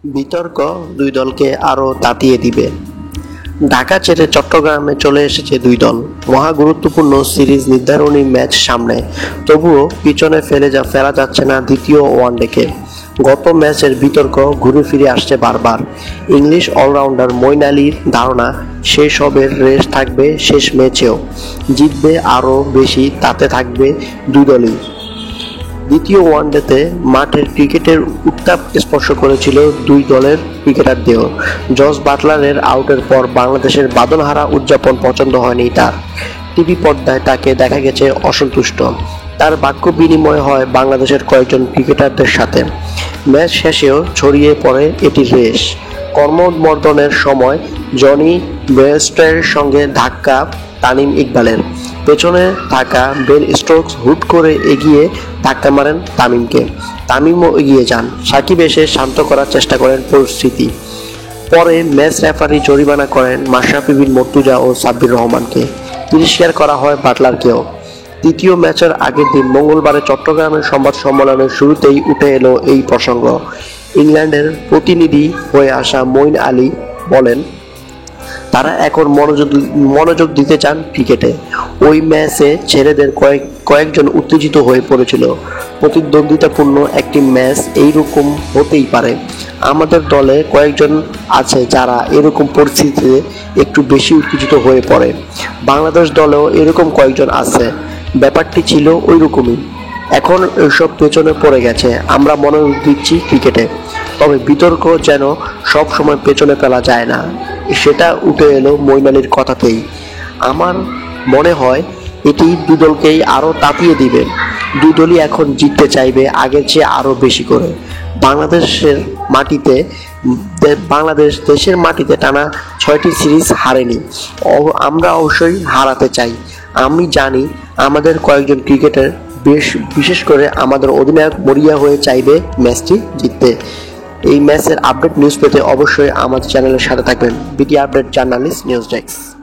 বিতর্ক দুই দলকে আরও তাতিয়ে দিবে। ঢাকা ছেড়ে চট্টগ্রামে চলে এসেছে দুই দল। মহা গুরুত্বপূর্ণ সিরিজ নির্ধারণী ম্যাচ সামনে, তবুও পিছনে ফেলা যাচ্ছে না দ্বিতীয় ওয়ানডেকে। গত ম্যাচের বিতর্ক ঘুরে ফিরে আসছে বারবার। ইংলিশ অলরাউন্ডার মঈন আলীর ধারণা সেই সবের রেশ থাকবে শেষ ম্যাচেও, জিতবে আরও বেশি, তাতে থাকবে দুই দলই। দ্বিতীয় ওয়ানডেতে মাঠের ক্রিকেটের উত্তাপ স্পর্শ করেছিল দুই দলের ক্রিকেটারদেরও। জস বাটলারের আউটের পর বাংলাদেশের বাদলহারা উদযাপন পছন্দ হয়নি তার। টিভি পর্দায় তাকে দেখা গেছে অসন্তুষ্ট। তার বাক্য বিনিময় হয় বাংলাদেশের কয়েকজন ক্রিকেটারদের সাথে। ম্যাচ শেষেও ছড়িয়ে পড়ে এটির রেশ। কর্মবর্ধনের সময় জনি বেয়ারস্টোর সঙ্গে ধাক্কা তামিম ইকবালের। পেছনে থাকা বেন স্টোকস হুট করে এগিয়ে ধাক্কা মারেন তামিমকে। তামিমও এগিয়ে যান। সাকিব এসে শান্ত করার চেষ্টা করেন পরিস্থিতি। পরে ম্যাচ রেফারি জরিমানা করেন মাশরাফি বিন মুর্তজা ও সাব্বির রহমানকে। তিরস্কার করা হয় বাটলারকেও। তৃতীয় ম্যাচের আগের দিন মঙ্গলবারে চট্টগ্রামের সংবাদ সম্মেলনের শুরুতেই উঠে এলো এই প্রসঙ্গ। ইংল্যান্ডের প্রতিনিধি হয়ে আসা মঈন আলী বলেন, তারা এখন মনোযোগ দিতে চান ক্রিকেটে। ওই ম্যাচে ছেলেদের কয়েকজন উত্তেজিত হয়ে পড়েছিল। প্রতিদ্বন্দ্বিতাপূর্ণ একটি ম্যাচ এইরকম হতেই পারে। আমাদের দলে কয়েকজন আছে যারা এরকম পরিস্থিতিতে একটু বেশি উত্তেজিত হয়ে পড়ে। বাংলাদেশ দলেও এরকম কয়েকজন আছে। ব্যাপারটি ছিল ওই রকমই। এখন এসব পেছনে পড়ে গেছে, আমরা মনোযোগ দিচ্ছি ক্রিকেটে। তবে বিতর্ক যেন সব সময় পেছনে ফেলা যায় না, সেটা উঠে এলো মঈন আলীর কথাতেই। আমার মনে হয় এটি দুই দলকেই আরও তাতিয়ে দিবে। দুই দলই এখন জিততে চাইবে আগের চেয়ে আরও বেশি করে। দেশের মাটিতে টানা 6টি সিরিজ হারেনি। আমরা অবশ্যই হারাতে চাই। আমি জানি আমাদের কয়েকজন ক্রিকেটার বিশেষ করে আমাদের অধিনায়ক মরিয়া হয়ে চাইবে ম্যাচটি জিততে। এই ম্যাচের আপডেট নিউজ পেতে অবশ্যই আমাদের চ্যানেলের সাথে থাকবেন। বিটি আপডেট জার্নালিস্ট নিউজ ডেস্ক।